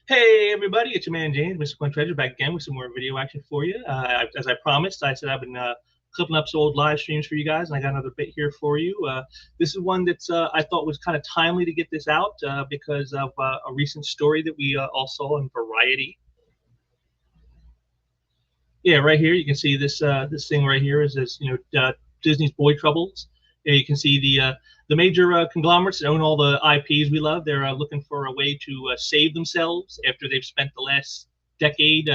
Hey everybody, it's your man James, Mr. Quinn Treasure, back again with some more video action for you. As I promised, I said I've been clipping up some old live streams for you guys, and I got another bit here for you. This is one that's I thought was kind of timely to get this out because of a recent story that we all saw in Variety. Yeah, right here you can see this thing right here is Disney's Boy Troubles. Yeah, you can see the major conglomerates that own all the IPs we love. They're looking for a way to save themselves after they've spent the last decade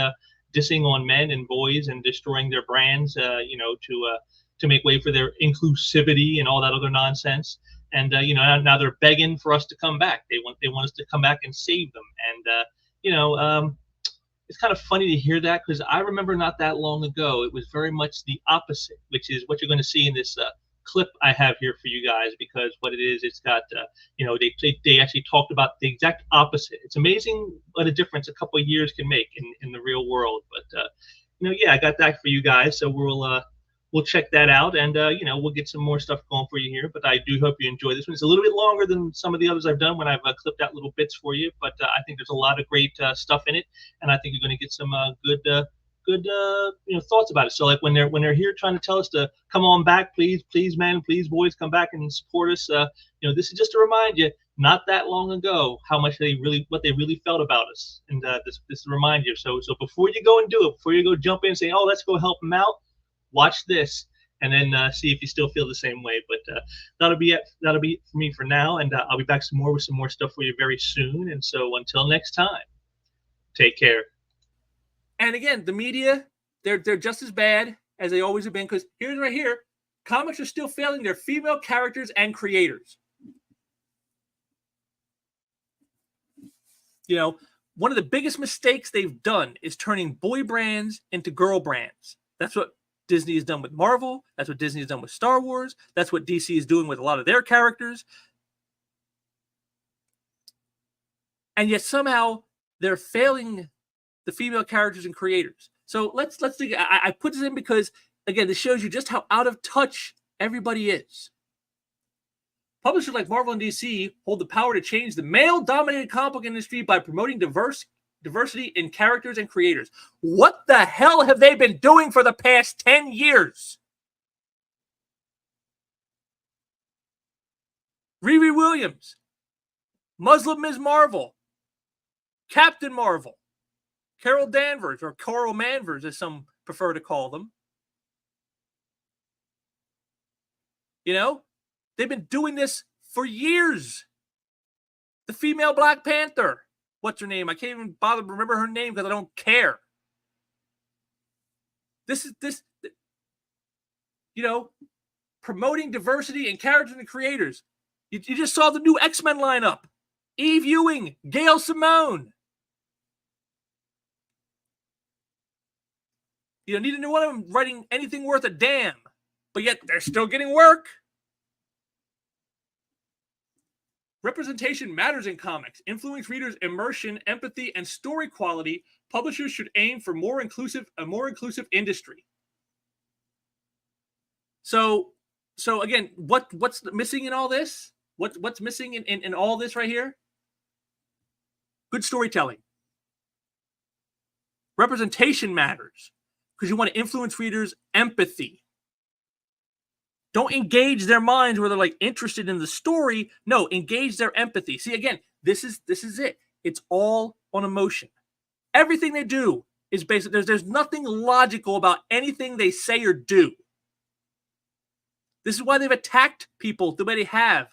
dissing on men and boys and destroying their brands. To make way for their inclusivity and all that other nonsense. And now they're begging for us to come back. They want us to come back and save them. And it's kind of funny to hear that because I remember not that long ago, it was very much the opposite, which is what you're going to see in this clip I have here for you guys. Because what it is, it's got, they actually talked about the exact opposite. It's amazing what a difference a couple of years can make in the real world. But, yeah, I got that for you guys. So we'll check that out, and we'll get some more stuff going for you here. But I do hope you enjoy this one. It's a little bit longer than some of the others I've done when I've clipped out little bits for you, but I think there's a lot of great stuff in it, and I think you're going to get some good thoughts about it. So like when they're here trying to tell us to come on back, please men, please boys, come back and support us. This is just to remind you, not that long ago, how much what they really felt about us, and this to remind you. So before you go and do it, before you go jump in and say, oh, let's go help them out. Watch this and then see if you still feel the same way. But that'll be it for me for now, and I'll be back with some more stuff for you very soon. And so until next time, take care. And again, the media, they're just as bad as they always have been, because here's right here, comics are still failing their female characters and creators. One of the biggest mistakes they've done is turning boy brands into girl brands. That's what Disney has done with Marvel. That's what Disney has done with Star Wars. That's what DC is doing with a lot of their characters. And yet somehow they're failing the female characters and creators. So let's think. I put this in because, again, this shows you just how out of touch everybody is. Publishers like Marvel and DC hold the power to change the male-dominated comic book industry by promoting diversity in characters and creators. What the hell have they been doing for the past 10 years? Riri Williams, Muslim Ms. Marvel, Captain Marvel, Carol Danvers, or Coral Manvers, as some prefer to call them. They've been doing this for years. The female Black Panther. What's her name? I can't even bother to remember her name because I don't care. Promoting diversity in characters and creators. You just saw the new X-Men lineup. Eve Ewing, Gail Simone. Neither one of them writing anything worth a damn, but yet they're still getting work. Representation matters in comics. Influence readers' immersion, empathy, and story quality. Publishers should aim for a more inclusive industry. So again, what's missing in all this? What's missing in all this right here? Good storytelling. Representation matters because you want to influence readers' empathy. Don't engage their minds where they're like interested in the story. No, engage their empathy. See, again, this is it. It's all on emotion. Everything they do is based. There's nothing logical about anything they say or do. This is why they've attacked people the way they have.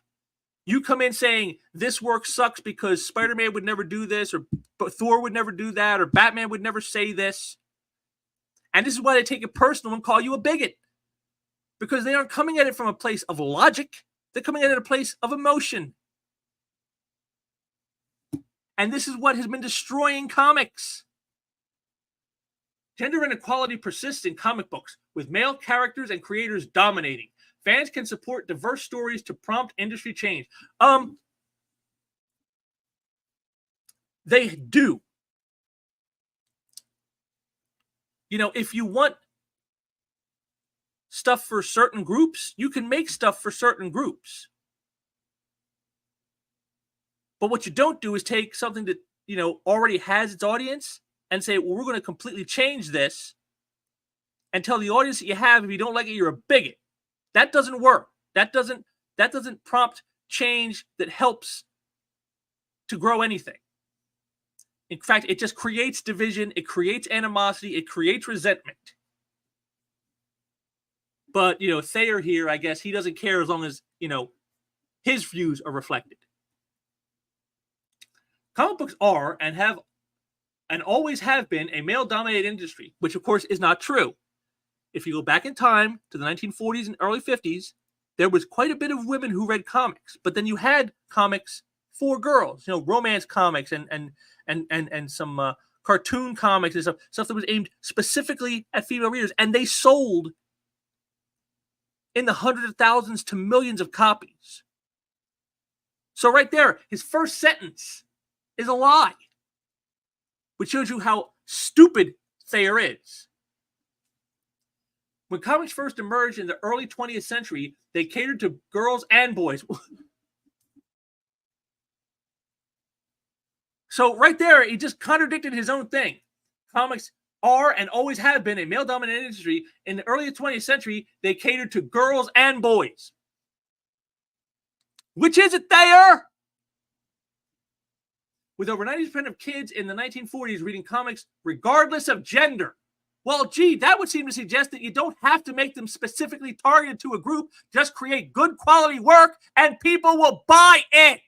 You come in saying this work sucks because Spider-Man would never do this, or Thor would never do that, or Batman would never say this. And this is why they take it personal and call you a bigot. Because they aren't coming at it from a place of logic. They're coming at it a place of emotion. And this is what has been destroying comics. Gender inequality persists in comic books, with male characters and creators dominating. Fans can support diverse stories to prompt industry change. They do. If you want stuff for certain groups, you can make stuff for certain groups. But what you don't do is take something that, already has its audience and say, well, we're going to completely change this and tell the audience that you have, if you don't like it, you're a bigot. That doesn't work. That doesn't prompt change that helps to grow anything. In fact, it just creates division, it creates animosity, it creates resentment. But, Thayer here, I guess he doesn't care as long as, his views are reflected. Comic books are and always have been a male-dominated industry, which of course is not true. If you go back in time to the 1940s and early 50s, there was quite a bit of women who read comics, but then you had comics for girls, romance comics and some cartoon comics and stuff that was aimed specifically at female readers, and they sold in the hundreds of thousands to millions of copies. So right there, his first sentence is a lie, which shows you how stupid Thayer is. When comics first emerged in the early 20th century, they catered to girls and boys. So right there, he just contradicted his own thing. Comics are and always have been a male-dominated industry. In the early 20th century, they catered to girls and boys. Which is it, Thayer? With over 90% of kids in the 1940s reading comics regardless of gender. Well, gee, that would seem to suggest that you don't have to make them specifically targeted to a group. Just create good quality work and people will buy it.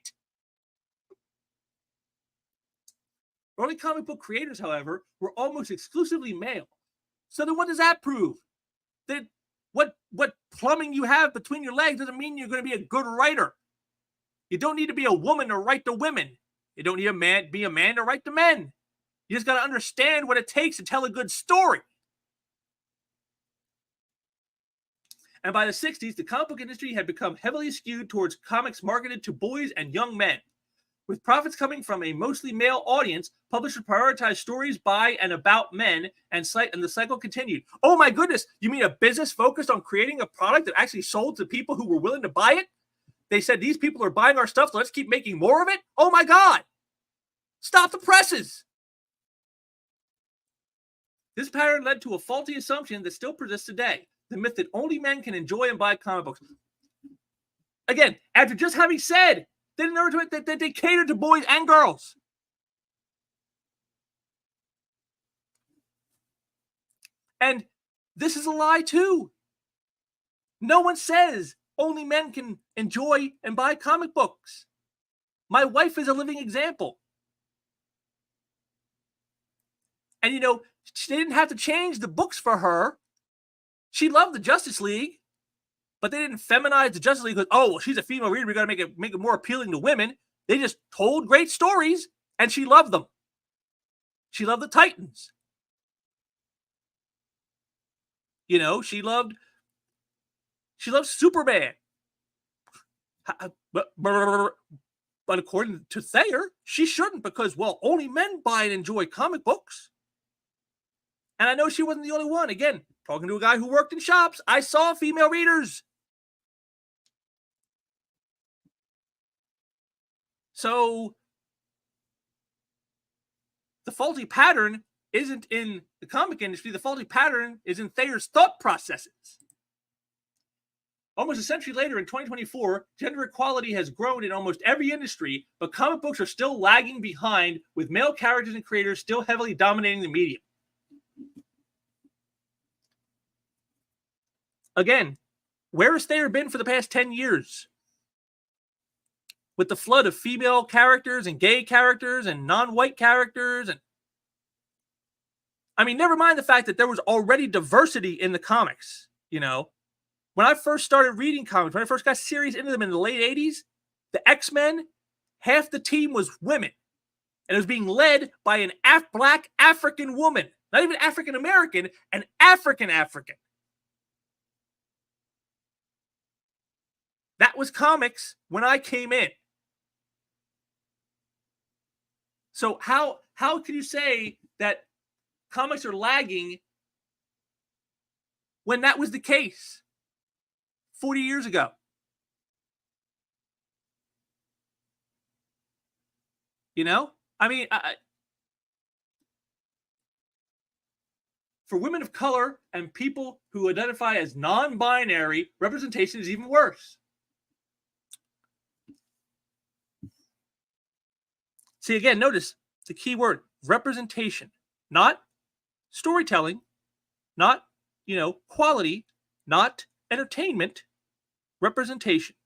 Early comic book creators, however, were almost exclusively male. So then what does that prove? That what plumbing you have between your legs doesn't mean you're going to be a good writer. You don't need to be a woman to write to women. You don't need to be a man to write to men. You just got to understand what it takes to tell a good story. And by the 60s, the comic book industry had become heavily skewed towards comics marketed to boys and young men. With profits coming from a mostly male audience, publishers prioritized stories by and about men, and the cycle continued. Oh my goodness, you mean a business focused on creating a product that actually sold to people who were willing to buy it? They said, these people are buying our stuff, so let's keep making more of it? Oh my God! Stop the presses! This pattern led to a faulty assumption that still persists today. The myth that only men can enjoy and buy comic books. Again, after just having said that they cater to boys and girls. And this is a lie too. No one says only men can enjoy and buy comic books. My wife is a living example. And she didn't have to change the books for her. She loved the Justice League, but they didn't feminize the Justice League because, oh, well, she's a female reader, we got to make it more appealing to women. They just told great stories, and she loved them. She loved the Titans. She loved Superman. But according to Thayer, she shouldn't because, well, only men buy and enjoy comic books. And I know she wasn't the only one. Again, talking to a guy who worked in shops, I saw female readers. So the faulty pattern isn't in the comic industry. The faulty pattern is in Thayer's thought processes. Almost a century later, in 2024, gender equality has grown in almost every industry, but comic books are still lagging behind, with male characters and creators still heavily dominating the medium. Again, where has Thayer been for the past 10 years? With the flood of female characters and gay characters and non-white characters. Never mind the fact that there was already diversity in the comics. When I first started reading comics, when I first got serious into them in the late 80s, the X-Men, half the team was women. And it was being led by an black African woman. Not even African-American, an African-African. That was comics when I came in. So how can you say that comics are lagging when that was the case 40 years ago? I mean, for women of color and people who identify as non-binary, representation is even worse. See, again, notice the key word, representation, not storytelling, not, quality, not entertainment, representation.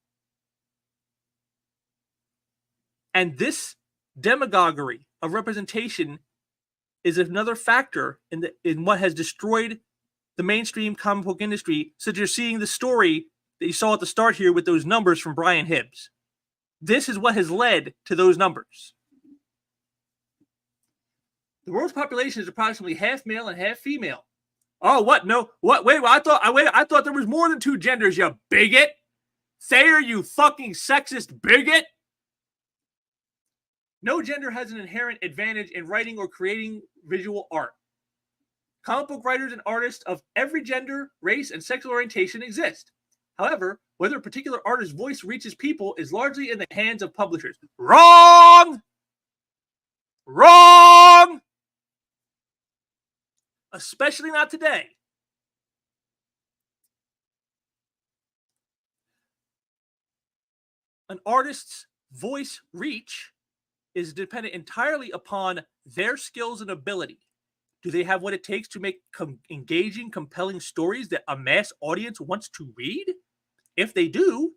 And this demagoguery of representation is another factor in what has destroyed the mainstream comic book industry. So you're seeing the story that you saw at the start here with those numbers from Brian Hibbs. This is what has led to those numbers. The world's population is approximately half male and half female. Oh, what? No, what? Wait, I thought there was more than two genders, you bigot. Thayer, you fucking sexist bigot. No gender has an inherent advantage in writing or creating visual art. Comic book writers and artists of every gender, race, and sexual orientation exist. However, whether a particular artist's voice reaches people is largely in the hands of publishers. Wrong! Wrong! Especially not today. An artist's voice reach is dependent entirely upon their skills and ability. Do they have what it takes to make engaging, compelling stories that a mass audience wants to read? If they do,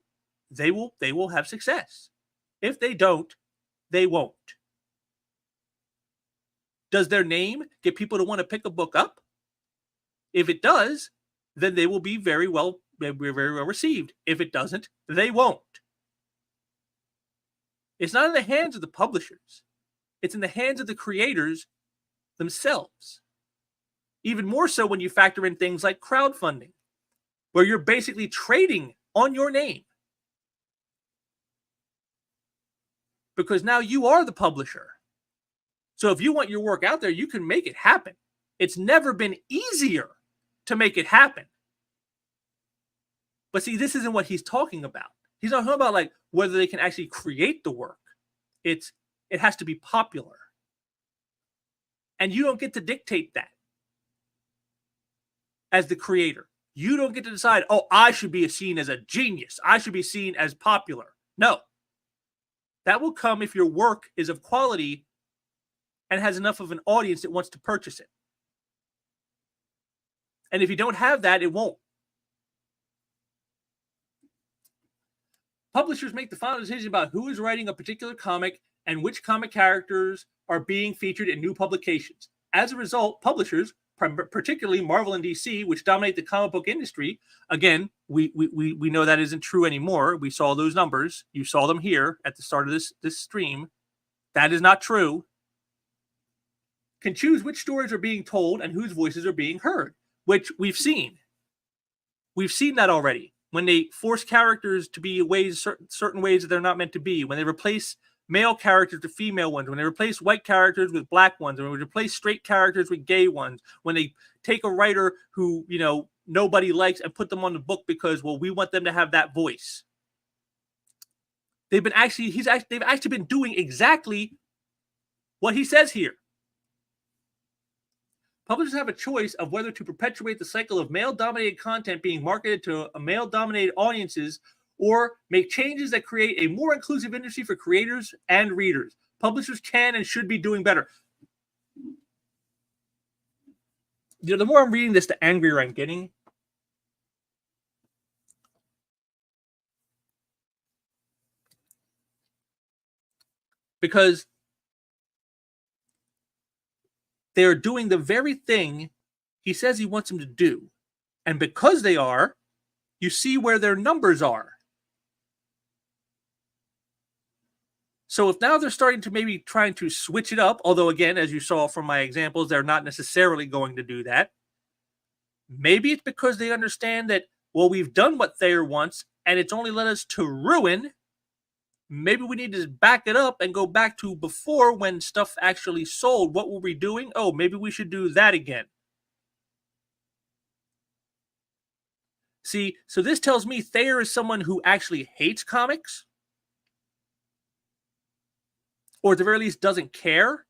they will have success. If they don't, they won't. Does their name get people to want to pick a book up? If it does, then they will be very well received. If it doesn't, they won't. It's not in the hands of the publishers. It's in the hands of the creators themselves. Even more so when you factor in things like crowdfunding, where you're basically trading on your name. Because now you are the publisher. So if you want your work out there, you can make it happen. It's never been easier to make it happen. But see, this isn't what he's talking about. He's not talking about like whether they can actually create the work. It has to be popular. And you don't get to dictate that as the creator. You don't get to decide, oh, I should be seen as a genius. I should be seen as popular. No. That will come if your work is of quality and has enough of an audience that wants to purchase it. And if you don't have that, it won't. Publishers make the final decision about who is writing a particular comic and which comic characters are being featured in new publications. As a result, publishers, particularly Marvel and DC, which dominate the comic book industry, again, we know that isn't true anymore. We saw those numbers. You saw them here at the start of this stream. That is not true. Can choose which stories are being told and whose voices are being heard, which we've seen. We've seen that already. When they force characters to be certain ways that they're not meant to be, when they replace male characters with female ones, when they replace white characters with black ones, when they replace straight characters with gay ones, when they take a writer who, nobody likes and put them on the book because, well, we want them to have that voice. They've actually been doing exactly what he says here. Publishers have a choice of whether to perpetuate the cycle of male-dominated content being marketed to male-dominated audiences or make changes that create a more inclusive industry for creators and readers. Publishers can and should be doing better. The more I'm reading this, the angrier I'm getting. Because they're doing the very thing he says he wants them to do. And because they are, you see where their numbers are. So if now they're starting to maybe trying to switch it up, although again, as you saw from my examples, they're not necessarily going to do that. Maybe it's because they understand that, well, we've done what Thayer wants and it's only led us to ruin. Maybe we need to back it up and go back to before when stuff actually sold. What were we doing? Oh, maybe we should do that again. See, so this tells me Thayer is someone who actually hates comics. or at the very least doesn't care,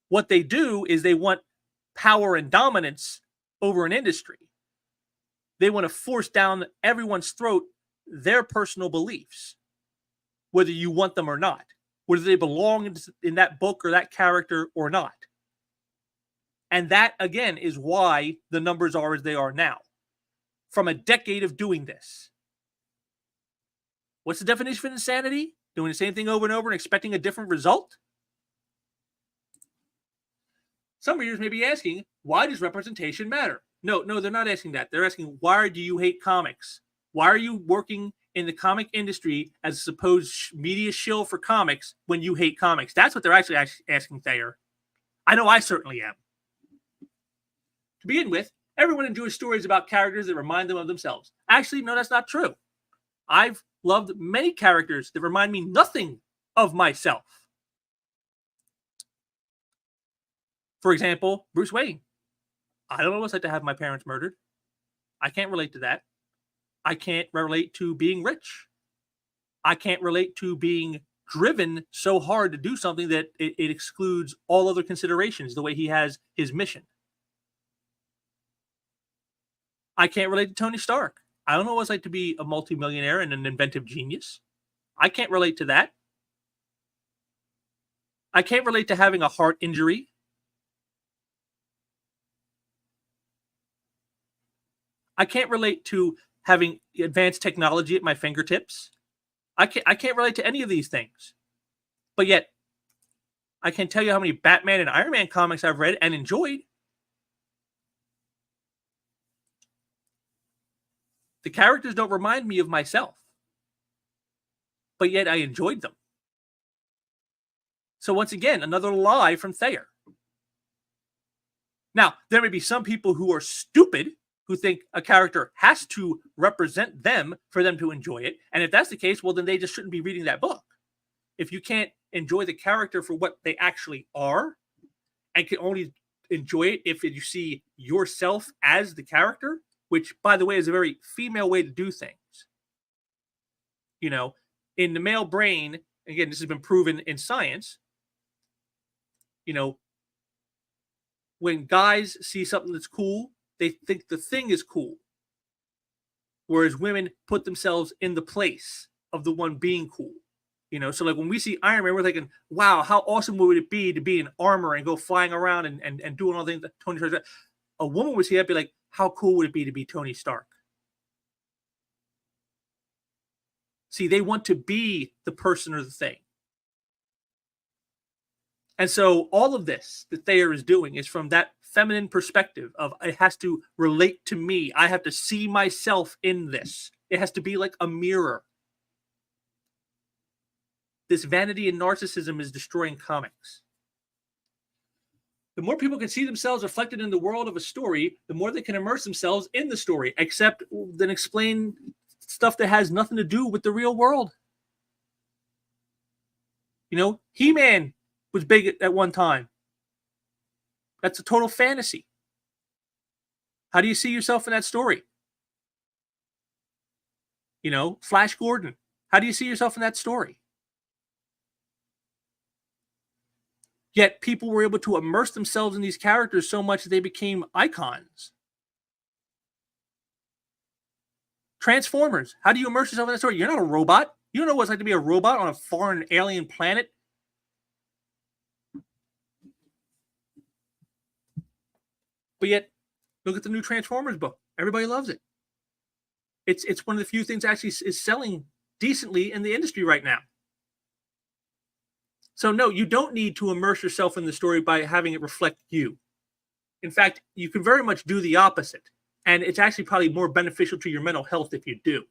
what they do is they want power and dominance over an industry. They want to force down everyone's throat their personal beliefs, whether you want them or not, whether they belong in that book or that character or not. And that, again, is why the numbers are as they are now, from a decade of doing this. What's the definition of insanity? Doing the same thing over and over and expecting a different result? Some readers may be asking, why does representation matter? No, they're not asking that. They're asking, why do you hate comics? Why are you working in the comic industry as a supposed media shill for comics when you hate comics? That's what they're actually asking Thayer. I know I certainly am. To begin with, everyone enjoys stories about characters that remind them of themselves. Actually, no, that's not true. I've loved many characters that remind me nothing of myself. For example, Bruce Wayne. I don't know what it's like to have my parents murdered. I can't relate to that. I can't relate to being rich. I can't relate to being driven so hard to do something that it excludes all other considerations, the way he has his mission. I can't relate to Tony Stark. I don't know what it's like to be a multimillionaire and an inventive genius. I can't relate to that. I can't relate to having a heart injury. I can't relate to having advanced technology at my fingertips. I can't relate to any of these things. But yet, I can tell you how many Batman and Iron Man comics I've read and enjoyed. The characters don't remind me of myself. But yet I enjoyed them. So once again, another lie from Thayer. Now, there may be some people who are stupid who think a character has to represent them for them to enjoy it. And if that's the case, well, then they just shouldn't be reading that book. If you can't enjoy the character for what they actually are and can only enjoy it if you see yourself as the character, which, by the way, is a very female way to do things. You know, in the male brain, again, this has been proven in science, you know, when guys see something that's cool, they think the thing is cool. Whereas women put themselves in the place of the one being cool. You know, so like when we see Iron Man, we're thinking, wow, how awesome would it be to be in armor and go flying around and doing all the things that Tony Stark does. A woman would see that, be like, how cool would it be to be Tony Stark? See, they want to be the person or the thing. And so all of this that Thayer is doing is from that feminine perspective of it has to relate to me. I have to see myself in this. It has to be like a mirror. This vanity and narcissism is destroying comics. The more people can see themselves reflected in the world of a story, the more they can immerse themselves in the story, except then explain stuff that has nothing to do with the real world. You know, He-Man was big at one time. That's a total fantasy. How do you see yourself in that story? You know, Flash Gordon. How do you see yourself in that story? Yet people were able to immerse themselves in these characters so much that they became icons. Transformers. How do you immerse yourself in that story? You're not a robot. You don't know what it's like to be a robot on a foreign alien planet. But yet, look at the new Transformers book. Everybody loves it. It's one of the few things that actually is selling decently in the industry right now. So no, you don't need to immerse yourself in the story by having it reflect you. In fact, you can very much do the opposite. And it's actually probably more beneficial to your mental health if you do.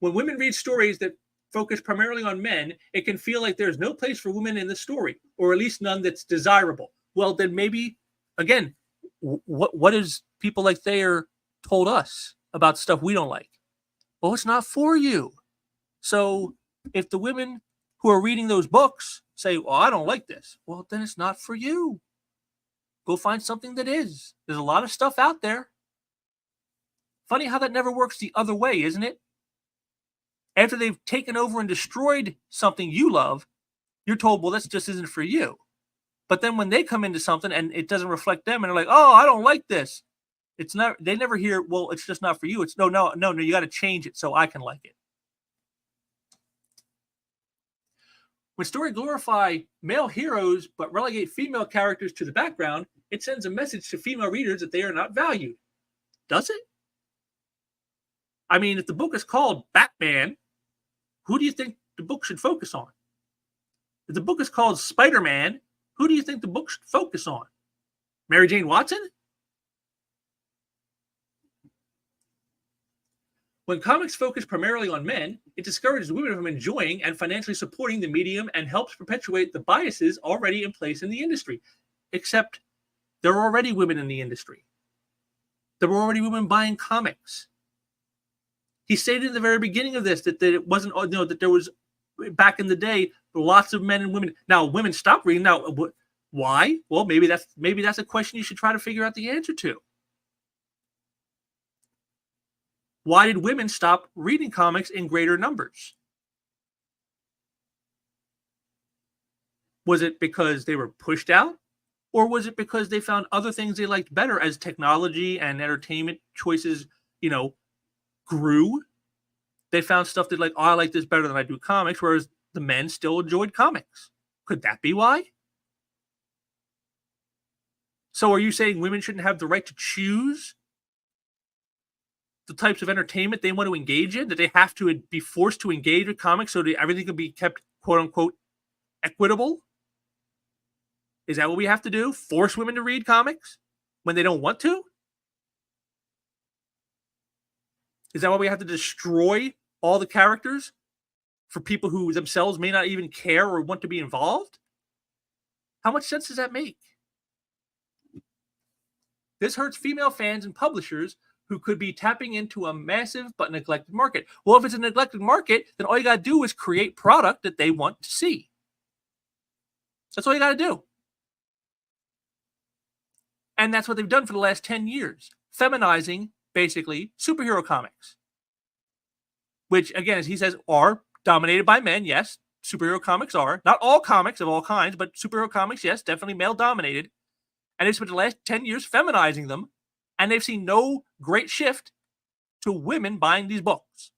When women read stories that focus primarily on men, it can feel like there's no place for women in the story, or at least none that's desirable. Well, then maybe, again, what is people like Thayer told us about stuff we don't like? Well, it's not for you. So if the women who are reading those books say, well, I don't like this, well, then it's not for you. Go find something that is. There's a lot of stuff out there. Funny how that never works the other way, isn't it? After they've taken over and destroyed something you love, you're told, well, this just isn't for you. But then when they come into something and it doesn't reflect them, and they're like, oh, I don't like this. It's not, they never hear, well, it's just not for you. It's no, you got to change it so I can like it. When stories glorify male heroes but relegate female characters to the background, it sends a message to female readers that they are not valued. Does it? I mean, if the book is called Batman, who do you think the book should focus on? If the book is called Spider-Man, who do you think the book should focus on? Mary Jane Watson? When comics focus primarily on men, it discourages women from enjoying and financially supporting the medium and helps perpetuate the biases already in place in the industry. Except there are already women in the industry. There were already women buying comics. He stated in the very beginning of this that it wasn't, that there was, back in the day, lots of men and women. Now, women stopped reading. Now, why? Well, maybe that's a question you should try to figure out the answer to. Why did women stop reading comics in greater numbers? Was it because they were pushed out? Or was it because they found other things they liked better as technology and entertainment choices, grew? They found stuff that like, oh, I like this better than I do comics, whereas the men still enjoyed comics. Could that be why? So are you saying women shouldn't have the right to choose the types of entertainment they want to engage in, that they have to be forced to engage with comics so that everything can be kept, quote unquote, equitable? Is that what we have to do? Force women to read comics when they don't want to? Is that why we have to destroy all the characters for people who themselves may not even care or want to be involved? How much sense does that make? This hurts female fans and publishers who could be tapping into a massive but neglected market. Well, if it's a neglected market, then all you got to do is create product that they want to see. That's all you got to do. And that's what they've done for the last 10 years, feminizing, basically, superhero comics. Which, again, as he says, are dominated by men. Yes, superhero comics are. Not all comics of all kinds, but superhero comics, yes, definitely male-dominated. And they've spent the last 10 years feminizing them, and they've seen no great shift to women buying these books.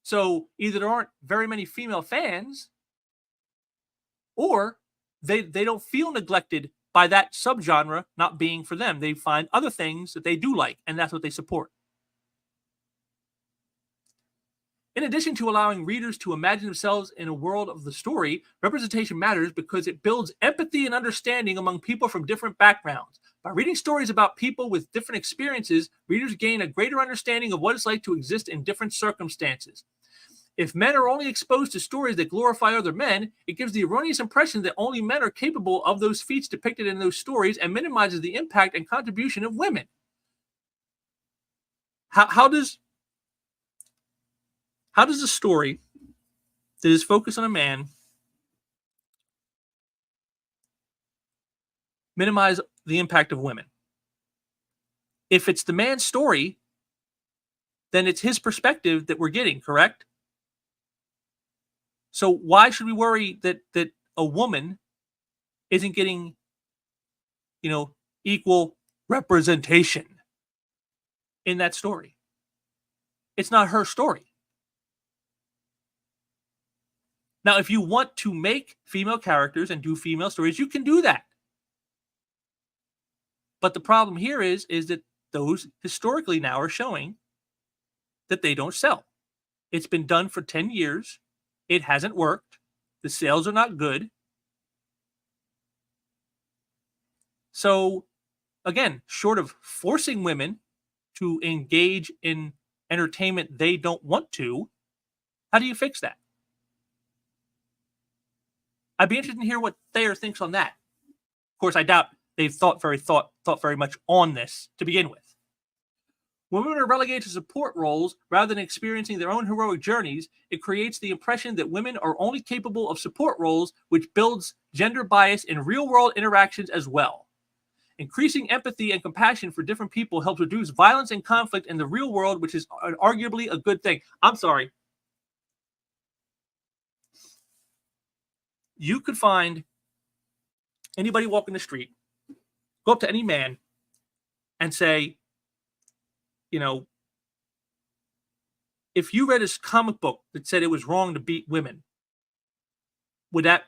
So either there aren't very many female fans, or they don't feel neglected by that subgenre not being for them. They find other things that they do like, and that's what they support. In addition to allowing readers to imagine themselves in a world of the story, representation matters because it builds empathy and understanding among people from different backgrounds. By reading stories about people with different experiences, readers gain a greater understanding of what it's like to exist in different circumstances. If men are only exposed to stories that glorify other men, it gives the erroneous impression that only men are capable of those feats depicted in those stories and minimizes the impact and contribution of women. How does a story that is focused on a man minimize the impact of women? If it's the man's story, then it's his perspective that we're getting, correct? So why should we worry that a woman isn't getting, equal representation in that story? It's not her story. Now, if you want to make female characters and do female stories, you can do that. But the problem here is that those historically now are showing that they don't sell. It's been done for 10 years. It hasn't worked. The sales are not good. So, again, short of forcing women to engage in entertainment they don't want to, how do you fix that? I'd be interested to hear what Thayer thinks on that. Of course, I doubt they've thought very much on this to begin with. When women are relegated to support roles rather than experiencing their own heroic journeys, it creates the impression that women are only capable of support roles, which builds gender bias in real-world interactions as well. Increasing empathy and compassion for different people helps reduce violence and conflict in the real world, which is arguably a good thing. I'm sorry. You could find anybody walking the street, go up to any man and say, if you read a comic book that said it was wrong to beat women, would that,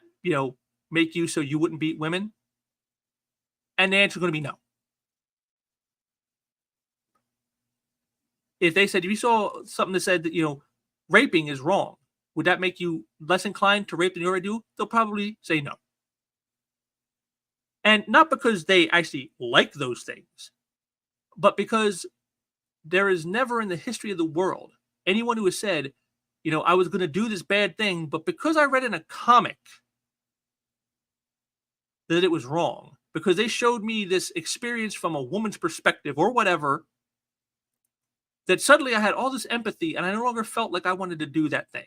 make you so you wouldn't beat women? And the answer is going to be no. If they said, if you saw something that said that, raping is wrong, would that make you less inclined to rape than you already do? They'll probably say no. And not because they actually like those things, but because there is never in the history of the world anyone who has said, I was going to do this bad thing, but because I read in a comic that it was wrong, because they showed me this experience from a woman's perspective or whatever, that suddenly I had all this empathy and I no longer felt like I wanted to do that thing.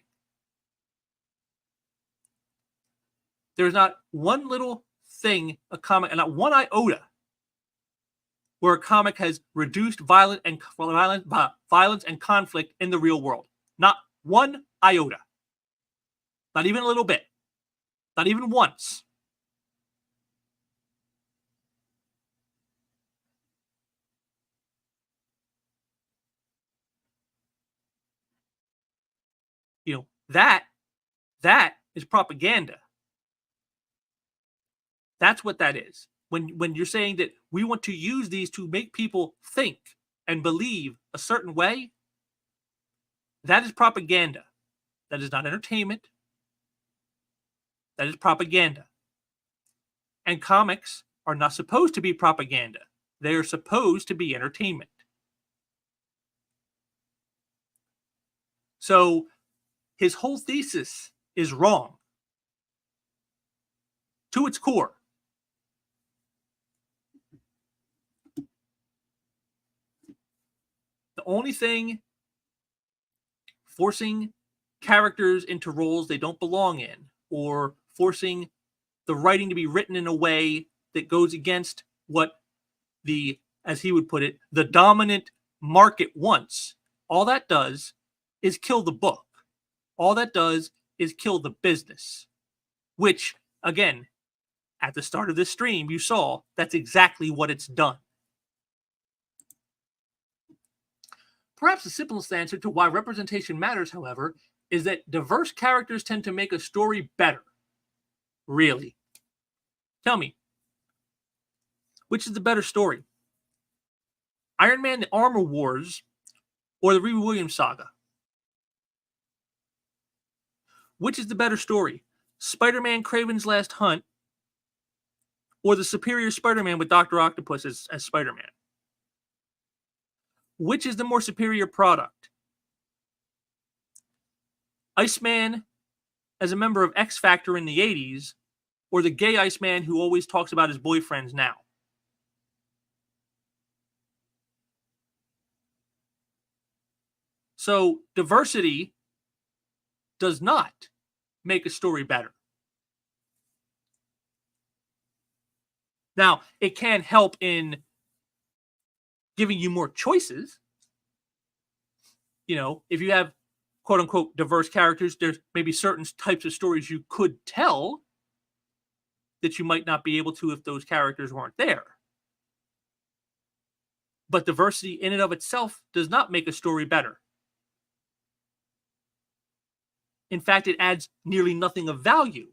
There's not one little thing, a comic, and not one iota where a comic has reduced violence and conflict in the real world. Not one iota. Not even a little bit. Not even once. That is propaganda. That's what that is. When you're saying that we want to use these to make people think and believe a certain way, that is propaganda. That is not entertainment. That is propaganda. And comics are not supposed to be propaganda. They are supposed to be entertainment. So his whole thesis is wrong to its core. The only thing forcing characters into roles they don't belong in, or forcing the writing to be written in a way that goes against what the, as he would put it, the dominant market wants, all that does is kill the book. All that does is kill the business, which, again, at the start of this stream, you saw that's exactly what it's done. Perhaps the simplest answer to why representation matters, however, is that diverse characters tend to make a story better. Really? Tell me, which is the better story? Iron Man, The Armor Wars, or the Riri Williams saga? Which is the better story? Spider-Man Kraven's Last Hunt, or the Superior Spider-Man with Dr. Octopus as Spider-Man? Which is the more superior product? Iceman as a member of X Factor in the 80s, or the gay Iceman who always talks about his boyfriends now? So diversity does not make a story better. Now, it can help in giving you more choices. If you have quote unquote diverse characters, there's maybe certain types of stories you could tell that you might not be able to if those characters weren't there. But diversity in and of itself does not make a story better. In fact, it adds nearly nothing of value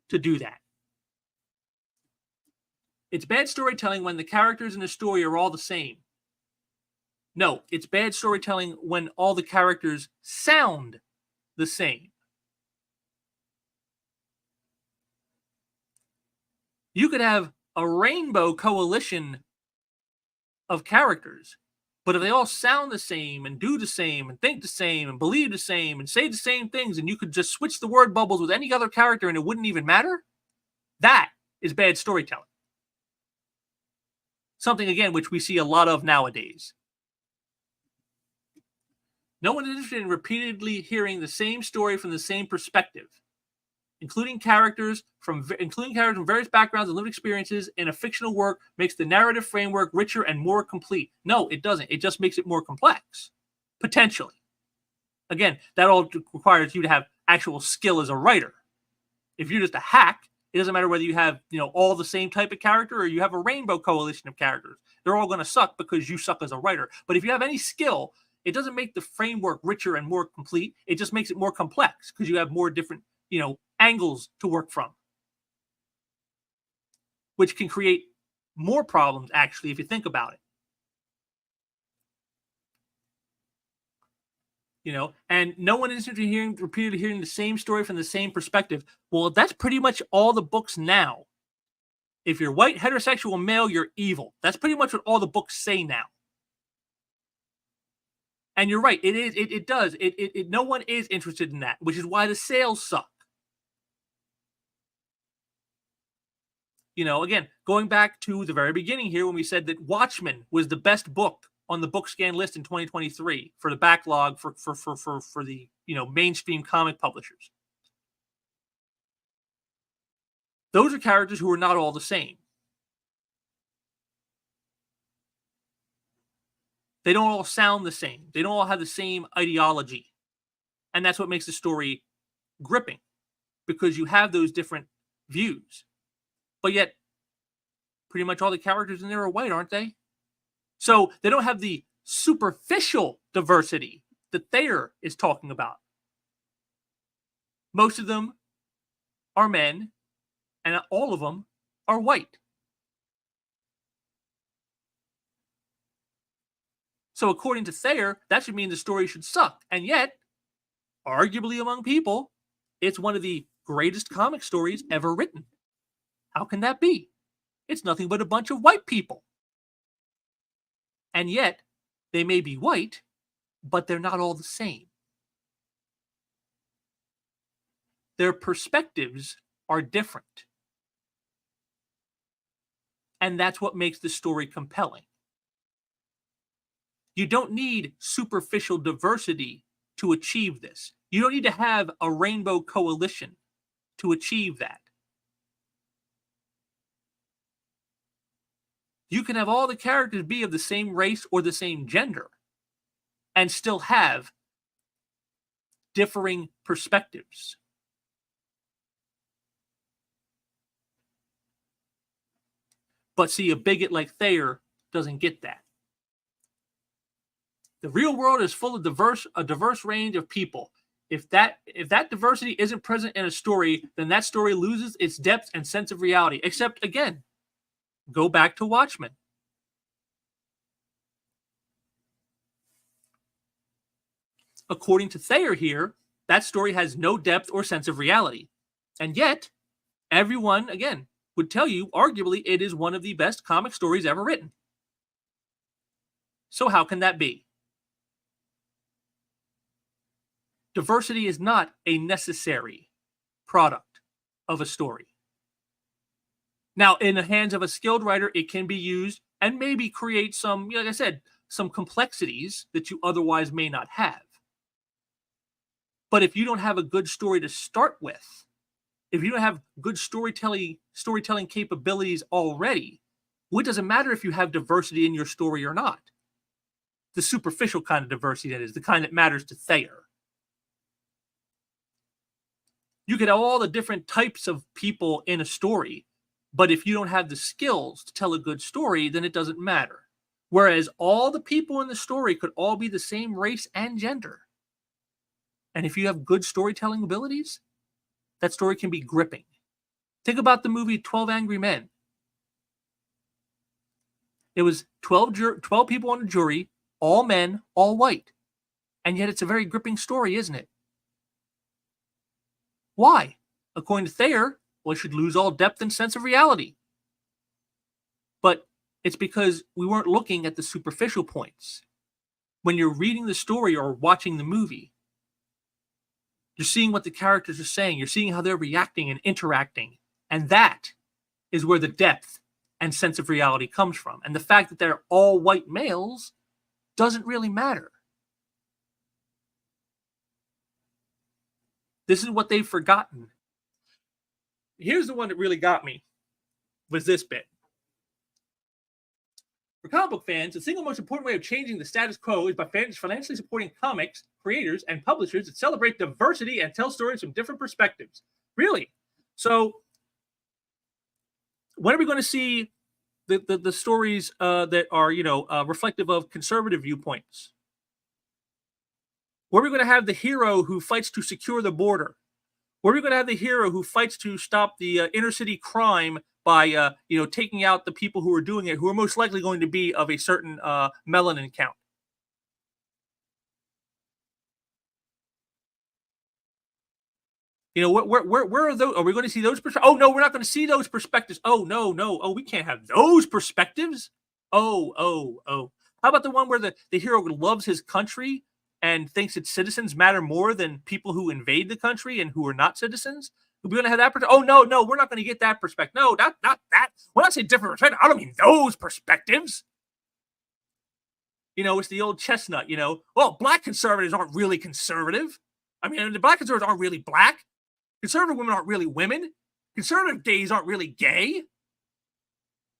to do that. It's bad storytelling when the characters in the story are all the same. No, it's bad storytelling when all the characters sound the same. You could have a rainbow coalition of characters, but if they all sound the same and do the same and think the same and believe the same and say the same things, and you could just switch the word bubbles with any other character and it wouldn't even matter, that is bad storytelling. Something, again, which we see a lot of nowadays. No one is interested in repeatedly hearing the same story from the same perspective. including characters from various backgrounds and lived experiences in a fictional work makes the narrative framework richer and more complete. No, it doesn't. It just makes it more complex, potentially. Again, that all requires you to have actual skill as a writer. If you're just a hack, it doesn't matter whether you have, all the same type of character or you have a rainbow coalition of characters. They're all going to suck because you suck as a writer. But if you have any skill, it doesn't make the framework richer and more complete. It just makes it more complex because you have more different, angles to work from, which can create more problems, actually, if you think about it. And no one is interested in repeatedly hearing the same story from the same perspective. Well, that's pretty much all the books now. If you're white, heterosexual, male, you're evil. That's pretty much what all the books say now. And you're right. It does. No one is interested in that, which is why the sales suck. Again, going back to the very beginning here when we said that Watchmen was the best book on the BookScan list in 2023 for the backlog for the mainstream comic publishers. Those are characters who are not all the same. They don't all sound the same. They don't all have the same ideology. And that's what makes the story gripping, because you have those different views. But yet, pretty much all the characters in there are white, aren't they? So they don't have the superficial diversity that Thayer is talking about. Most of them are men, and all of them are white. So according to Thayer, that should mean the story should suck. And yet, arguably among people, it's one of the greatest comic stories ever written. How can that be? It's nothing but a bunch of white people. And yet, they may be white, but they're not all the same. Their perspectives are different. And that's what makes the story compelling. You don't need superficial diversity to achieve this. You don't need to have a rainbow coalition to achieve that. You can have all the characters be of the same race or the same gender and still have differing perspectives. But see, a bigot like Thayer doesn't get that. The real world is full of a diverse range of people. If that diversity isn't present in a story, then that story loses its depth and sense of reality. Except, again, go back to Watchmen. According to Thayer here, that story has no depth or sense of reality. And yet, everyone, again, would tell you, arguably, it is one of the best comic stories ever written. So how can that be? Diversity is not a necessary product of a story. Now, in the hands of a skilled writer, it can be used and maybe create some, like I said, some complexities that you otherwise may not have. But if you don't have a good story to start with, if you don't have good storytelling capabilities already, well, it doesn't matter if you have diversity in your story or not. The superficial kind of diversity, that is, the kind that matters to Thayer. You could have all the different types of people in a story, but if you don't have the skills to tell a good story, then it doesn't matter. Whereas all the people in the story could all be the same race and gender. And if you have good storytelling abilities, that story can be gripping. Think about the movie 12 Angry Men. It was 12 people on a jury, all men, all white. And yet it's a very gripping story, isn't it? Why? According to Thayer, well, it should lose all depth and sense of reality. But it's because we weren't looking at the superficial points. When you're reading the story or watching the movie, you're seeing what the characters are saying. You're seeing how they're reacting and interacting. And that is where the depth and sense of reality comes from. And the fact that they're all white males doesn't really matter. This is what they've forgotten. here's the one that really got me, was this bit. For comic book fans, the single most important way of changing the status quo is by financially supporting comics, creators, and publishers that celebrate diversity and tell stories from different perspectives. Really? So, when are we going to see the stories that are, reflective of conservative viewpoints? Where are we going to have the hero who fights to secure the border? Where are we going to have the hero who fights to stop the inner city crime by taking out the people who are doing it, who are most likely going to be of a certain melanin count? Where are those? Are we going to see those perspectives? Oh, no, we're not going to see those perspectives. Oh, no. Oh, we can't have those perspectives. Oh. How about the one where the hero loves his country and thinks its citizens matter more than people who invade the country and who are not citizens? We're going to have that perspective. Oh, no, we're not going to get that perspective. No, not that. When I say different perspective, I don't mean those perspectives. It's the old chestnut, well, black conservatives aren't really conservative. I mean, the black conservatives aren't really black. Conservative women aren't really women. Conservative gays aren't really gay.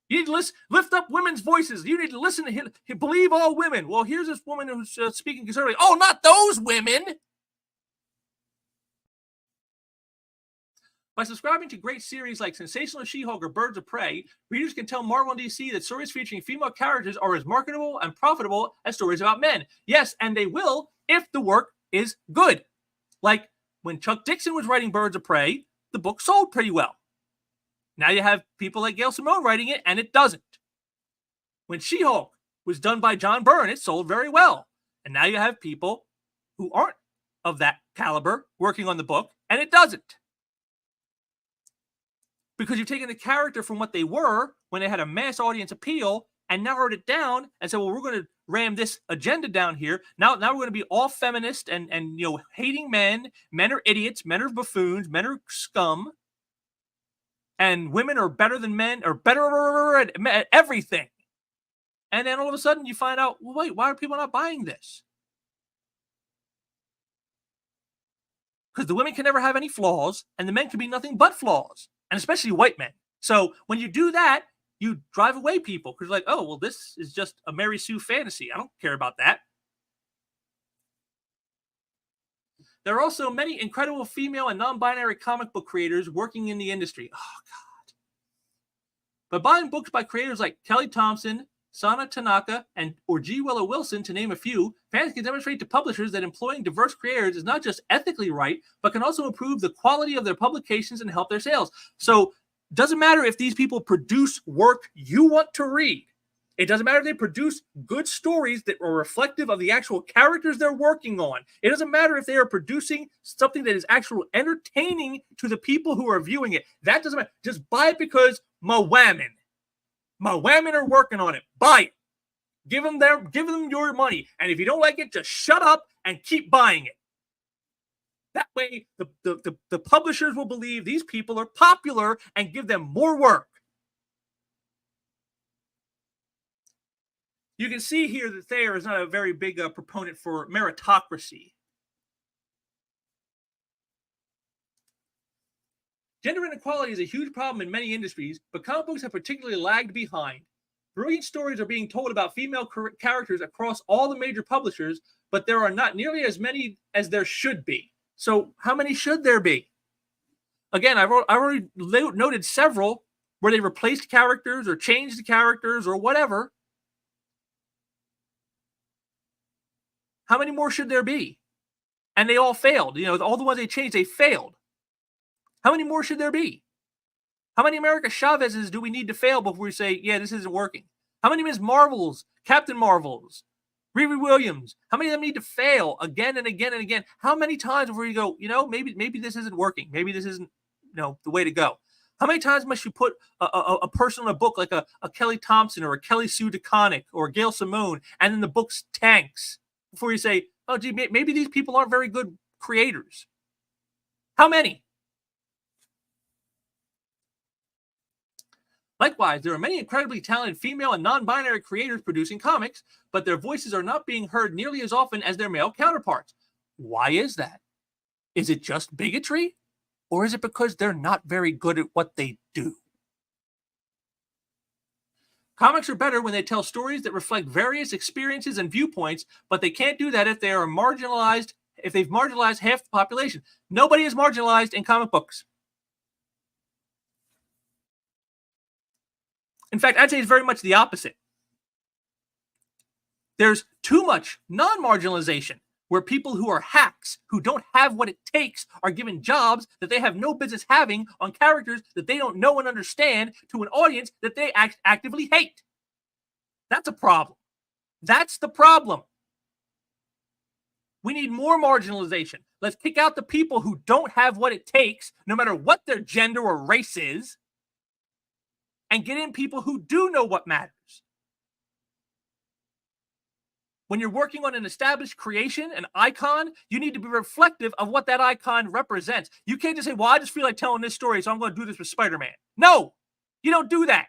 You need to lift up women's voices. You need to listen to him. Believe all women. Well, here's this woman who's speaking conservative. Oh, not those women. By subscribing to great series like Sensational She-Hulk or Birds of Prey, readers can tell Marvel and DC that stories featuring female characters are as marketable and profitable as stories about men. Yes, and they will if the work is good. Like when Chuck Dixon was writing Birds of Prey, the book sold pretty well. Now you have people like Gail Simone writing it, and it doesn't. When She-Hulk was done by John Byrne, it sold very well. And now you have people who aren't of that caliber working on the book, and it doesn't. Because you've taken the character from what they were when they had a mass audience appeal and narrowed it down and said, well, we're going to ram this agenda down here. Now we're going to be all feminist and hating men. Men are idiots. Men are buffoons. Men are scum. And women are better than men, or better at everything. And then all of a sudden you find out, well, wait, why are people not buying this? Because the women can never have any flaws, and the men can be nothing but flaws, and especially white men. So when you do that, you drive away people because like, oh, well, this is just a Mary Sue fantasy. I don't care about that. There are also many incredible female and non-binary comic book creators working in the industry. Oh, God. But buying books by creators like Kelly Thompson, Sana Tanaka, or G. Willow Wilson, to name a few, fans can demonstrate to publishers that employing diverse creators is not just ethically right, but can also improve the quality of their publications and help their sales. So it doesn't matter if these people produce work you want to read. It doesn't matter if they produce good stories that are reflective of the actual characters they're working on. It doesn't matter if they are producing something that is actually entertaining to the people who are viewing it. That doesn't matter. Just buy it because my women are working on it. Buy it. Give them your money. And if you don't like it, just shut up and keep buying it. That way, the publishers will believe these people are popular and give them more work. You can see here that Thayer is not a very big proponent for meritocracy. Gender inequality is a huge problem in many industries, but comic books have particularly lagged behind. Brilliant stories are being told about female characters across all the major publishers, but there are not nearly as many as there should be. So how many should there be? Again, I've already noted several where they replaced characters or changed the characters or whatever. How many more should there be? And they all failed. All the ones they changed, they failed. How many more should there be? How many America Chavez's do we need to fail before we say, yeah, this isn't working? How many Ms. Marvels, Captain Marvels, Riri Williams? How many of them need to fail again and again and again? How many times before you go, maybe this isn't working. Maybe this isn't, the way to go. How many times must you put a person in a book like a Kelly Thompson or a Kelly Sue DeConnick or a Gail Simone, and then the book tanks before you say, oh, gee, maybe these people aren't very good creators? How many? Likewise, there are many incredibly talented female and non-binary creators producing comics, but their voices are not being heard nearly as often as their male counterparts. Why is that? Is it just bigotry? Or is it because they're not very good at what they do? Comics are better when they tell stories that reflect various experiences and viewpoints, but they can't do that if they are marginalized, if they've marginalized half the population. Nobody is marginalized in comic books. In fact, I'd say it's very much the opposite. There's too much non-marginalization, where people who are hacks, who don't have what it takes, are given jobs that they have no business having on characters that they don't know and understand to an audience that they actively hate. That's a problem. That's the problem. We need more marginalization. Let's kick out the people who don't have what it takes, no matter what their gender or race is, and get in people who do know what matters. When you're working on an established creation, an icon, you need to be reflective of what that icon represents. You can't just say, well, I just feel like telling this story, so I'm going to do this with Spider-Man. No, you don't do that.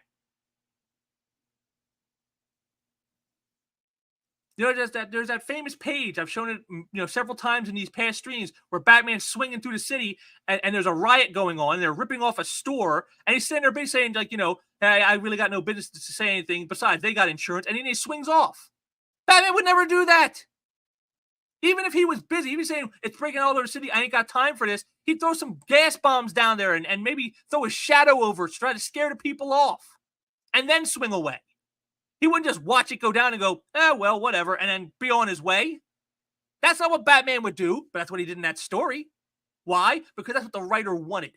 You know, there's that famous page, I've shown it several times in these past streams, where Batman's swinging through the city and there's a riot going on, and they're ripping off a store, and he's sitting there basically saying, like, hey, I really got no business to say anything, besides they got insurance, and then he swings off. Batman would never do that. Even if he was busy, even saying it's breaking all over the city, I ain't got time for this, he'd throw some gas bombs down there and maybe throw a shadow over to try to scare the people off, and then swing away. He wouldn't just watch it go down and go, well, whatever, and then be on his way. That's not what Batman would do, but that's what he did in that story. Why? Because that's what the writer wanted.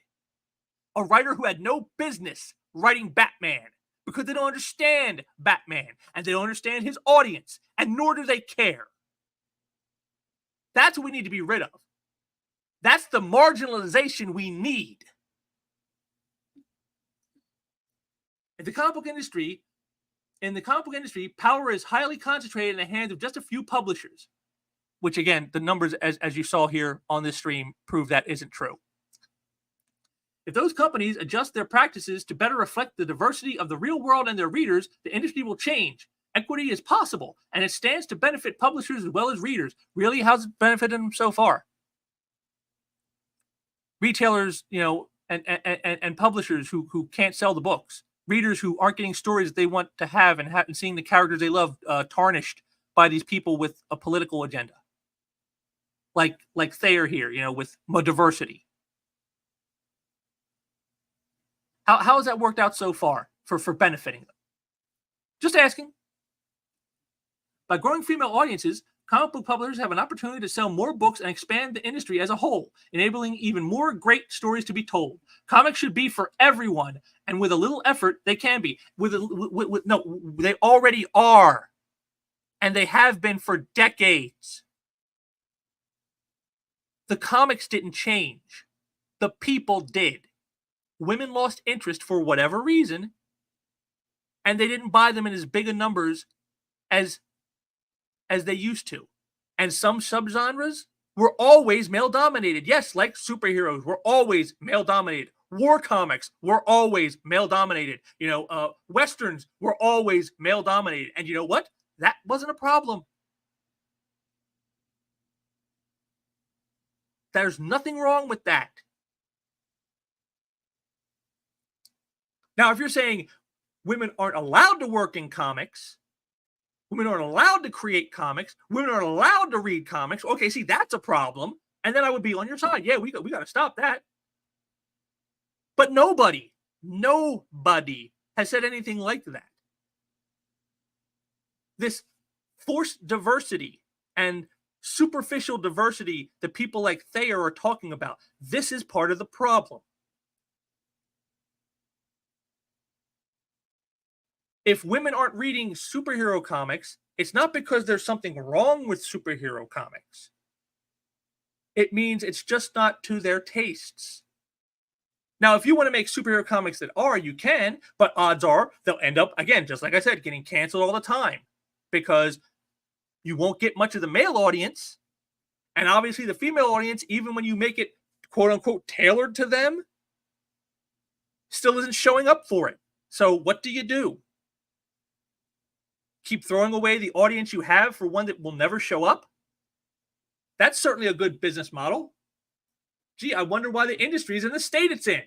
A writer who had no business writing Batman, because they don't understand Batman, and they don't understand his audience, and nor do they care. That's what we need to be rid of. That's the marginalization we need. In the comic book industry, power is highly concentrated in the hands of just a few publishers, which, again, the numbers, as you saw here on this stream, prove that isn't true. If those companies adjust their practices to better reflect the diversity of the real world and their readers, the industry will change. Equity is possible, and it stands to benefit publishers as well as readers. Really, how's it benefited them so far? Retailers, and publishers who can't sell the books. Readers who aren't getting stories that they want to have and seeing the characters they love tarnished by these people with a political agenda. Like Thayer here, with diversity. How has that worked out so far for benefiting them? Just asking. By growing female audiences, comic book publishers have an opportunity to sell more books and expand the industry as a whole, enabling even more great stories to be told. Comics should be for everyone, and with a little effort, they can be. No, they already are, and they have been for decades. The comics didn't change. The people did. Women lost interest for whatever reason, and they didn't buy them in as big a numbers as they used to. And some subgenres were always male-dominated. Yes, like superheroes were always male-dominated. War comics were always male-dominated. Westerns were always male-dominated. And you know what? That wasn't a problem. There's nothing wrong with that. Now, if you're saying women aren't allowed to work in comics, women aren't allowed to create comics, women aren't allowed to read comics, okay, see, that's a problem. And then I would be on your side. Yeah, we got to stop that. But nobody has said anything like that. This forced diversity and superficial diversity that people like Thayer are talking about, this is part of the problem. If women aren't reading superhero comics, it's not because there's something wrong with superhero comics. It means it's just not to their tastes. Now, if you want to make superhero comics that are, you can, but odds are they'll end up, again, just like I said, getting canceled all the time, because you won't get much of the male audience, and obviously the female audience, even when you make it quote-unquote tailored to them, still isn't showing up for it. So what do you do? Keep throwing away the audience you have for one that will never show up? That's certainly a good business model. gee, I wonder why the industry is in the state it's in.